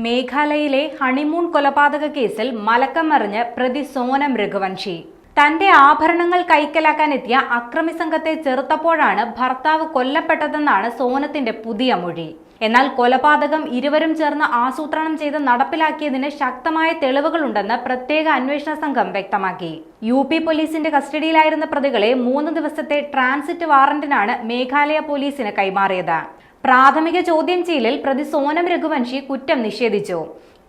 മേഘാലയയിലെ honeymoon കൊലപാതക കേസിൽ മലക്കം മറിഞ്ഞ് പ്രതി സോനം രഘുവൻഷി തന്റെ ആഭരണങ്ങൾ കൈക്കലാക്കാനെത്തിയ അക്രമി സംഘത്തെ ചെറുത്തപ്പോഴാണ് ഭർത്താവ് കൊല്ലപ്പെട്ടതെന്നാണ് സോനത്തിന്റെ പുതിയ മൊഴി. എന്നാൽ കൊലപാതകം ഇരുവരും ചേർന്ന് ആസൂത്രണം ചെയ്ത് നടപ്പിലാക്കിയതിന് ശക്തമായ തെളിവുകളുണ്ടെന്ന് പ്രത്യേക അന്വേഷണ സംഘം വ്യക്തമാക്കി. UP പോലീസിന്റെ കസ്റ്റഡിയിലായിരുന്ന പ്രതികളെ 3 ദിവസത്തെ ട്രാൻസിറ്റ് വാറന്റിനാണ് മേഘാലയ പോലീസിന് കൈമാറിയത്. പ്രാഥമിക ചോദ്യം ചെയ്യലിൽ പ്രതി സോനം രഘുവൻഷി കുറ്റം നിഷേധിച്ചു.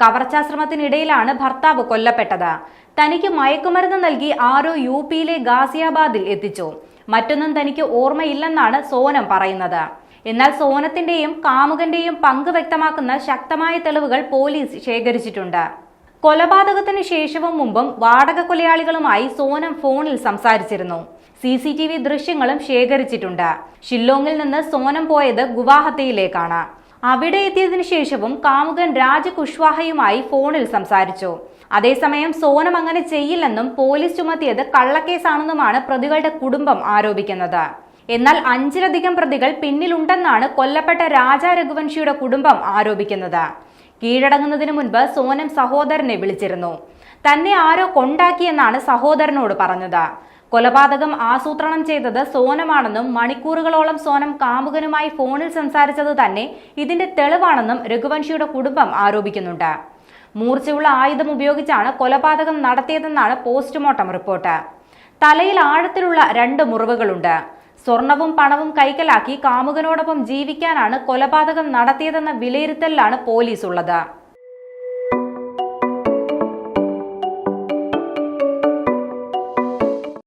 കവർച്ചാശ്രമത്തിനിടയിലാണ് ഭർത്താവ് കൊല്ലപ്പെട്ടത്. തനിക്ക് മയക്കുമരുന്ന് നൽകി ആരോ UPയിലെ ഗാസിയാബാദിൽ എത്തിച്ചു. മറ്റൊന്നും തനിക്ക് ഓർമ്മയില്ലെന്നാണ് സോനം പറയുന്നത്. എന്നാൽ സോനത്തിന്റെയും കാമുകന്റെയും പങ്ക് വ്യക്തമാക്കുന്ന ശക്തമായ തെളിവുകൾ പോലീസ് ശേഖരിച്ചിട്ടുണ്ട്. കൊലപാതകത്തിന് ശേഷവും മുമ്പും വാടക കൊലയാളികളുമായി സോനം ഫോണിൽ സംസാരിച്ചിരുന്നു. CCTV ദൃശ്യങ്ങളും ശേഖരിച്ചിട്ടുണ്ട്. ഷില്ലോങ്ങിൽ നിന്ന് സോനം പോയത് ഗുവാഹത്തിയിലേക്കാണ്. അവിടെ എത്തിയതിനു ശേഷവും കാമുകൻ രാജ് കുഷ്വാഹയുമായി ഫോണിൽ സംസാരിച്ചു. അതേസമയം സോനം അങ്ങനെ ചെയ്യില്ലെന്നും പോലീസ് ചുമത്തിയത് കള്ളക്കേസാണെന്നുമാണ് പ്രതികളുടെ കുടുംബം ആരോപിക്കുന്നത്. എന്നാൽ 5ലധികം പ്രതികൾ പിന്നിലുണ്ടെന്നാണ് കൊല്ലപ്പെട്ട രാജ രഘുവൻഷിയുടെ കുടുംബം ആരോപിക്കുന്നത്. കീഴടങ്ങുന്നതിന് മുൻപ് സോനം സഹോദരനെ വിളിച്ചിരുന്നു. തന്നെ ആരോ കൊണ്ടാക്കിയെന്നാണ് സഹോദരനോട് പറഞ്ഞത്. കൊലപാതകം ആസൂത്രണം ചെയ്തത് സോനമാണെന്നും മണിക്കൂറുകളോളം സോനം കാമുകനുമായി ഫോണിൽ സംസാരിച്ചത് തന്നെ ഇതിന്റെ തെളിവാണെന്നും രഘുവൻഷിയുടെ കുടുംബം ആരോപിക്കുന്നുണ്ട്. മൂർച്ചയുള്ള ആയുധം ഉപയോഗിച്ചാണ് കൊലപാതകം നടത്തിയതെന്നാണ് പോസ്റ്റ്മോർട്ടം റിപ്പോർട്ട്. തലയിൽ ആഴത്തിലുള്ള 2 മുറിവുകളുണ്ട്. സ്വർണവും പണവും കൈക്കലാക്കി കാമുകനോടൊപ്പം ജീവിക്കാനാണ് കൊലപാതകം നടത്തിയതെന്ന വിലയിരുത്തലിലാണ് പോലീസ് ഉള്ളത്.